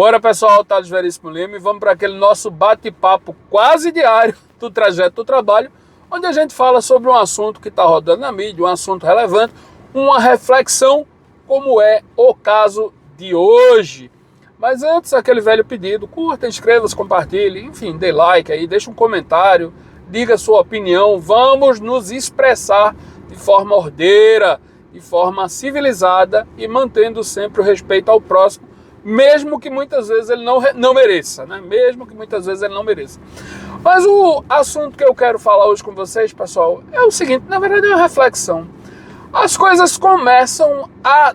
Bora, pessoal, Thales Veríssimo Lima, e vamos para aquele nosso bate-papo quase diário do trajeto do trabalho, onde a gente fala sobre um assunto que está rodando na mídia, um assunto relevante, uma reflexão, como é o caso de hoje. Mas antes, aquele velho pedido: curta, inscreva-se, compartilhe, enfim, dê like aí, deixe um comentário, diga a sua opinião, vamos nos expressar de forma ordeira, de forma civilizada e mantendo sempre o respeito ao próximo, mesmo que muitas vezes ele não mereça, né? Mesmo que muitas vezes ele não mereça. Mas o assunto que eu quero falar hoje com vocês, pessoal, é o seguinte: na verdade é uma reflexão. As coisas começam a...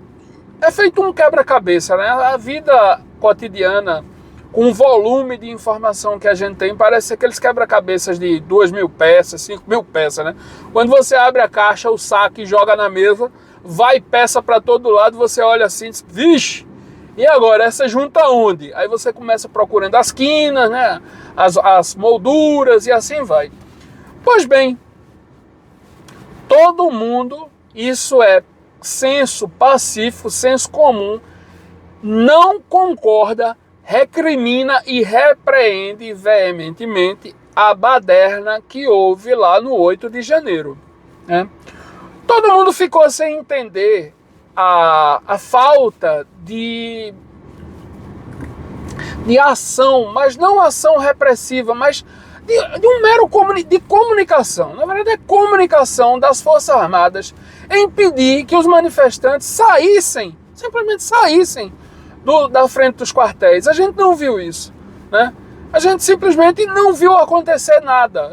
É feito um quebra-cabeça, né? A vida cotidiana, com o volume de informação que a gente tem, parece aqueles quebra-cabeças de 2.000 peças, 5.000 peças, né? Quando você abre a caixa, o saco e joga na mesa, vai peça para todo lado, você olha assim e diz: vixe! E agora, essa junta onde? Aí você começa procurando as quinas, né? As molduras e assim vai. Pois bem, todo mundo, isso é senso pacífico, senso comum, não concorda, recrimina e repreende veementemente a baderna que houve lá no 8 de janeiro. Né? Todo mundo ficou sem entender a falta de ação, mas não ação repressiva, mas de um mero comunicação. Na verdade, é comunicação das Forças Armadas em impedir que os manifestantes saíssem, simplesmente saíssem da frente dos quartéis. A gente não viu isso, né? A gente simplesmente não viu acontecer nada.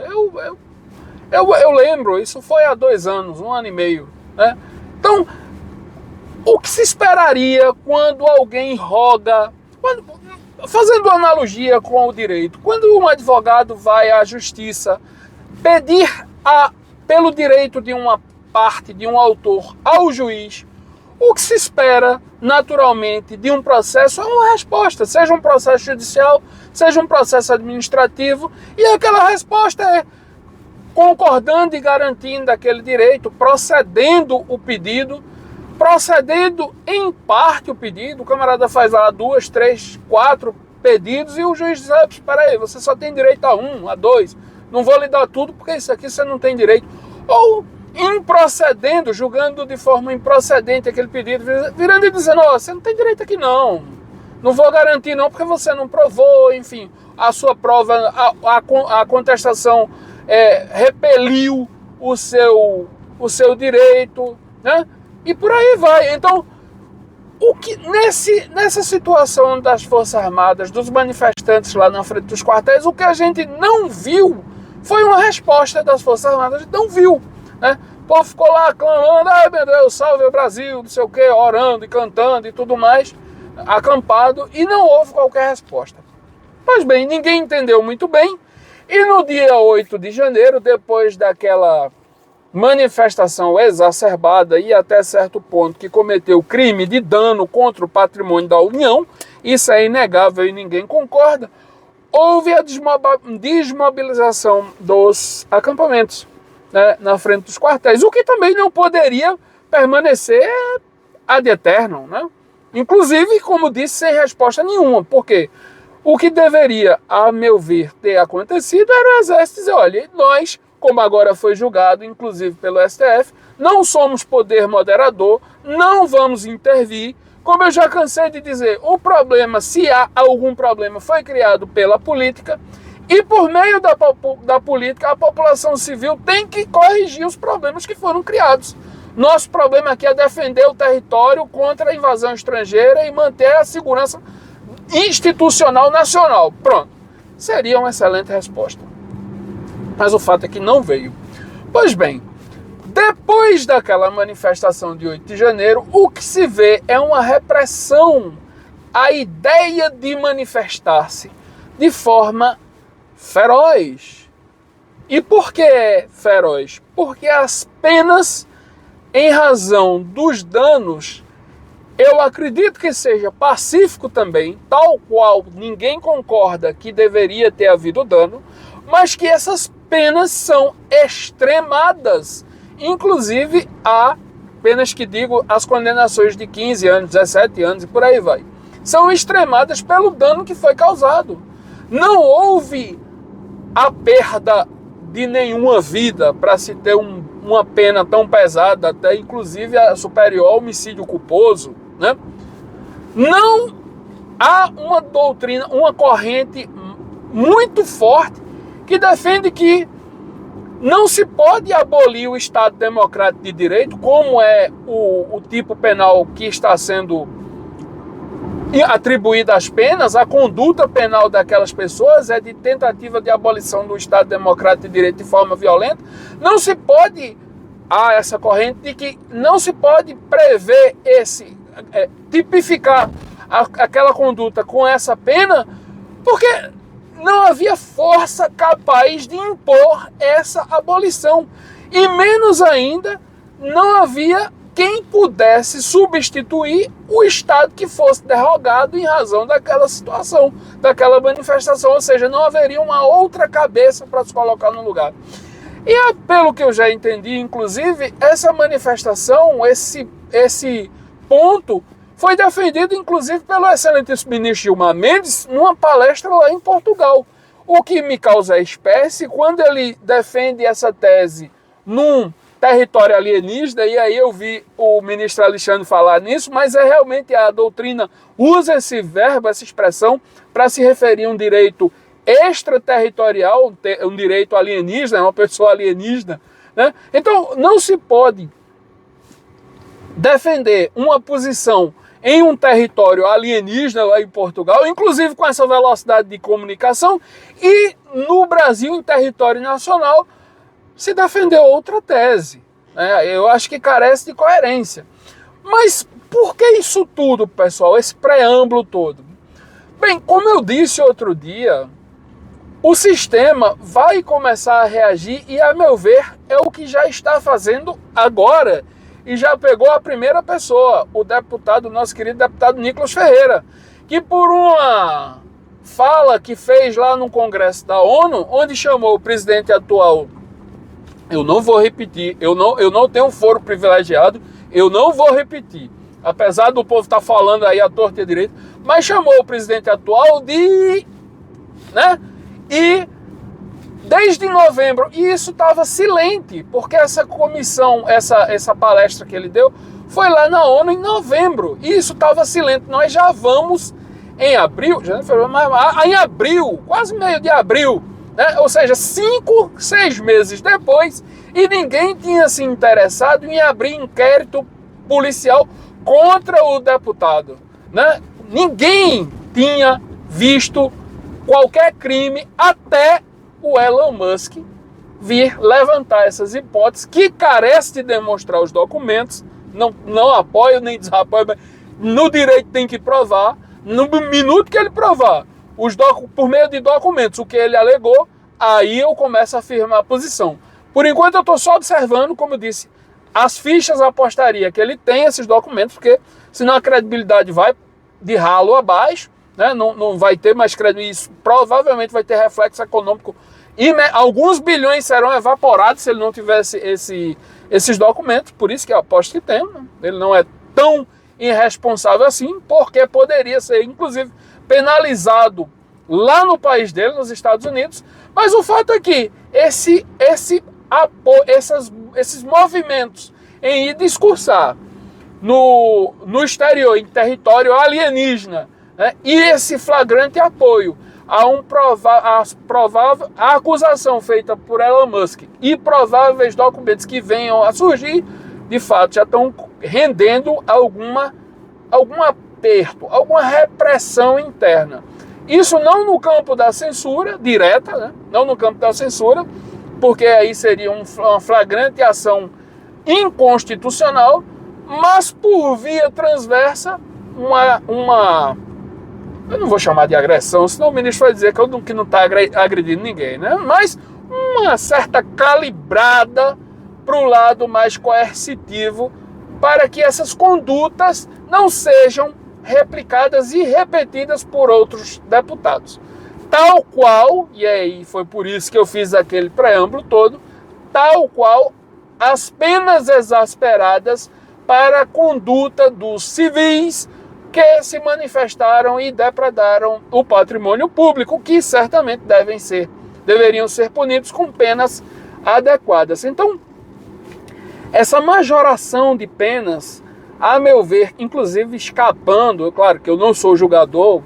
Eu lembro, isso foi há 2 anos, 1 ano e meio, né? Então, o que se esperaria quando alguém roga, fazendo analogia com o direito, quando um advogado vai à justiça pedir pelo direito de uma parte, de um autor, ao juiz, o que se espera naturalmente de um processo é uma resposta, seja um processo judicial, seja um processo administrativo, e aquela resposta é concordando e garantindo aquele direito, procedendo o pedido, procedendo em parte o pedido. O camarada faz lá 2, 3, 4 pedidos e o juiz diz: espera aí, você só tem direito a 1, a 2, não vou lhe dar tudo porque isso aqui você não tem direito. Ou improcedendo, julgando de forma improcedente aquele pedido, virando e dizendo: você não tem direito aqui não vou garantir não porque você não provou, enfim, a sua prova, a contestação repeliu o seu direito, né? E por aí vai. Então, nessa situação das Forças Armadas, dos manifestantes lá na frente dos quartéis, o que a gente não viu foi uma resposta das Forças Armadas. A gente não viu, né? O povo ficou lá clamando: ai meu Deus, salve o Brasil, não sei o quê, orando e cantando e tudo mais, acampado, e não houve qualquer resposta. Pois bem, ninguém entendeu muito bem, e no dia 8 de janeiro, depois daquela manifestação exacerbada e até certo ponto que cometeu crime de dano contra o patrimônio da União, isso é inegável e ninguém concorda, houve a desmobilização dos acampamentos, né, na frente dos quartéis, o que também não poderia permanecer ad eternum, né? Inclusive, como disse, sem resposta nenhuma, porque o que deveria, a meu ver, ter acontecido era o Exército dizer: olha, nós, como agora foi julgado, inclusive pelo STF, não somos poder moderador, não vamos intervir. Como eu já cansei de dizer, o problema, se há algum problema, foi criado pela política, e por meio da política, a população civil tem que corrigir os problemas que foram criados. Nosso problema aqui é defender o território contra a invasão estrangeira e manter a segurança institucional nacional. Pronto. Seria uma excelente resposta. Mas o fato é que não veio. Pois bem, depois daquela manifestação de 8 de janeiro, o que se vê é uma repressão à ideia de manifestar-se de forma feroz. E por que é feroz? Porque as penas, em razão dos danos, eu acredito que seja pacífico também, tal qual ninguém concorda que deveria ter havido dano, mas que essas penas são extremadas. Inclusive, há penas que digo as condenações de 15 anos, 17 anos e por aí vai. são extremadas pelo dano que foi causado. Não houve a perda de nenhuma vida para se ter uma pena tão pesada, até inclusive superior ao homicídio culposo, né? Não há uma doutrina, uma corrente muito forte que defende que não se pode abolir o Estado Democrático de Direito, como é o tipo penal que está sendo atribuída às penas. A conduta penal daquelas pessoas é de tentativa de abolição do Estado Democrático de Direito de forma violenta. Não se pode, há essa corrente de que não se pode prever tipificar aquela conduta com essa pena, porque não havia força capaz de impor essa abolição. E menos ainda, não havia quem pudesse substituir o Estado que fosse derrogado em razão daquela situação, daquela manifestação. Ou seja, não haveria uma outra cabeça para se colocar no lugar. E pelo que eu já entendi, inclusive, essa manifestação, esse ponto, foi defendido, inclusive, pelo excelentíssimo ministro Gilmar Mendes numa palestra lá em Portugal. O que me causa espécie, quando ele defende essa tese num território alienígena, e aí eu vi o ministro Alexandre falar nisso, mas realmente a doutrina usa esse verbo, essa expressão, para se referir a um direito extraterritorial, um direito alienígena, uma pessoa alienígena, né? Então, não se pode defender uma posição em um território alienígena lá em Portugal, inclusive com essa velocidade de comunicação, e no Brasil, em território nacional, se defendeu outra tese, né? Eu acho que carece de coerência. Mas por que isso tudo, pessoal? Esse preâmbulo todo? Bem, como eu disse outro dia, o sistema vai começar a reagir e, a meu ver, é o que já está fazendo agora. E já pegou a primeira pessoa, o nosso querido deputado Nicolas Ferreira, que por uma fala que fez lá no Congresso da ONU, onde chamou o presidente atual, eu não vou repetir, eu não tenho um foro privilegiado, eu não vou repetir, apesar do povo estar falando aí à torta e à direita, mas chamou o presidente atual de... né? E desde novembro, e isso estava silente, porque essa comissão, essa palestra que ele deu, foi lá na ONU em novembro, e isso estava silente. Nós já vamos em abril, em abril, quase meio de abril, né? Ou seja, 5, 6 meses depois, e ninguém tinha se interessado em abrir inquérito policial contra o deputado, né? Ninguém tinha visto qualquer crime até o Elon Musk vir levantar essas hipóteses, que carece de demonstrar os documentos, não apoio nem desapoio, mas no direito tem que provar, no minuto que ele provar, por meio de documentos, o que ele alegou, aí eu começo a afirmar a posição. Por enquanto eu estou só observando, como eu disse, as fichas apostaria que ele tem esses documentos, porque senão a credibilidade vai de ralo abaixo, né? Não vai ter mais credibilidade, isso provavelmente vai ter reflexo econômico. E alguns bilhões serão evaporados se ele não tivesse esses documentos, por isso que eu aposto que tem, né? Ele não é tão irresponsável assim, porque poderia ser, inclusive, penalizado lá no país dele, nos Estados Unidos. Mas o fato é que esses movimentos em ir discursar no exterior, em território alienígena, né? E esse flagrante apoio a acusação feita por Elon Musk e prováveis documentos que venham a surgir, de fato, já estão rendendo algum aperto, alguma repressão interna. Isso não no campo da censura direta, né? Não no campo da censura, porque aí seria uma flagrante ação inconstitucional, mas por via transversa, eu não vou chamar de agressão, senão o ministro vai dizer que não está agredindo ninguém, né? Mas uma certa calibrada para o lado mais coercitivo, para que essas condutas não sejam replicadas e repetidas por outros deputados. Tal qual, e aí foi por isso que eu fiz aquele preâmbulo todo, tal qual as penas exasperadas para a conduta dos civis que se manifestaram e depredaram o patrimônio público, que certamente deveriam ser punidos com penas adequadas. Então, essa majoração de penas, a meu ver, inclusive escapando, claro que eu não sou julgador,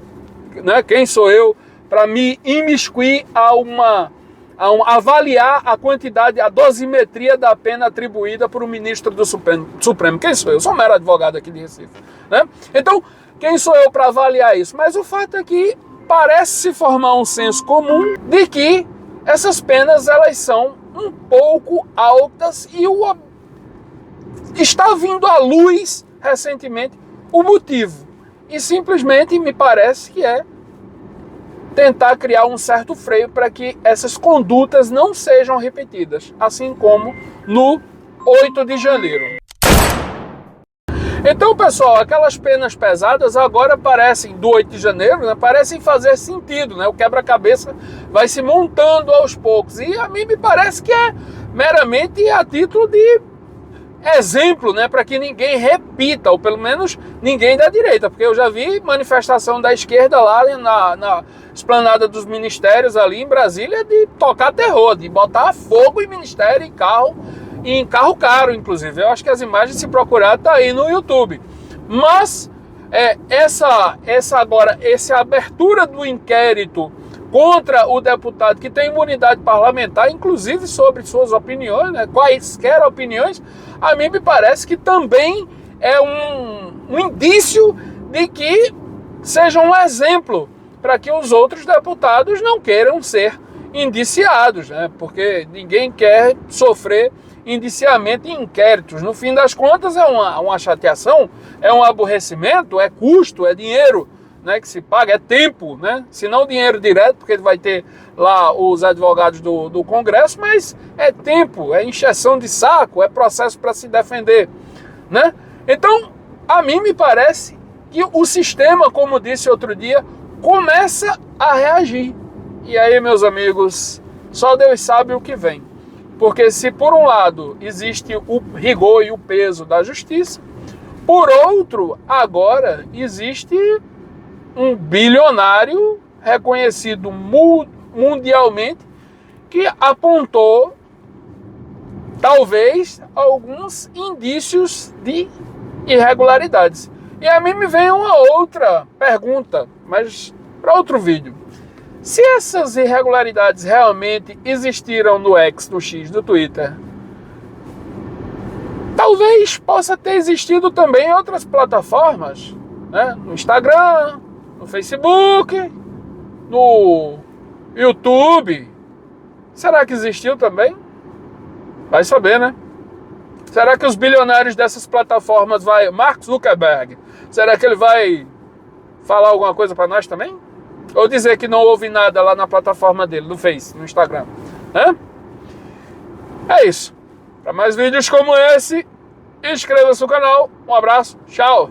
né? Quem sou eu para me imiscuir avaliar a quantidade, a dosimetria da pena atribuída por um ministro do Supremo? Quem sou eu? Eu sou um mero advogado aqui de Recife, né? Então, quem sou eu para avaliar isso? Mas o fato é que parece se formar um senso comum de que essas penas elas são um pouco altas e está vindo à luz recentemente o motivo. E simplesmente me parece que é tentar criar um certo freio para que essas condutas não sejam repetidas, assim como no 8 de janeiro. Então, pessoal, aquelas penas pesadas agora parecem, do 8 de janeiro, né, parecem fazer sentido, né? O quebra-cabeça vai se montando aos poucos. E a mim me parece que é meramente a título de exemplo, né, para que ninguém repita, ou pelo menos ninguém da direita, porque eu já vi manifestação da esquerda lá na esplanada dos ministérios ali em Brasília de tocar terror, de botar fogo em ministério e em carro caro, inclusive. Eu acho que as imagens, se procurar, tá aí no YouTube. Mas essa abertura do inquérito contra o deputado que tem imunidade parlamentar, inclusive sobre suas opiniões, né, quaisquer opiniões, a mim me parece que também é um indício de que seja um exemplo para que os outros deputados não queiram ser indiciados, né? Porque ninguém quer sofrer indiciamento em inquéritos. No fim das contas, é uma chateação, é um aborrecimento, é custo, é dinheiro, né, que se paga, é tempo, né? Se não dinheiro direto, porque ele vai ter lá os advogados do Congresso, mas é tempo, é encheção de saco, é processo para se defender, né? Então, a mim me parece que o sistema, como disse outro dia, começa a reagir. E aí, meus amigos, só Deus sabe o que vem. Porque se por um lado existe o rigor e o peso da justiça, por outro, agora existe um bilionário reconhecido mundialmente que apontou talvez alguns indícios de irregularidades. E a mim me vem uma outra pergunta, mas para outro vídeo. Se essas irregularidades realmente existiram no X, no X, do Twitter, talvez possa ter existido também em outras plataformas, né? No Instagram, no Facebook, no YouTube. Será que existiu também? Vai saber, né? Será que os bilionários dessas plataformas Mark Zuckerberg, será que ele vai falar alguma coisa para nós também? Ou dizer que não houve nada lá na plataforma dele, no Face, no Instagram? É isso. Para mais vídeos como esse, inscreva-se no canal. Um abraço, tchau!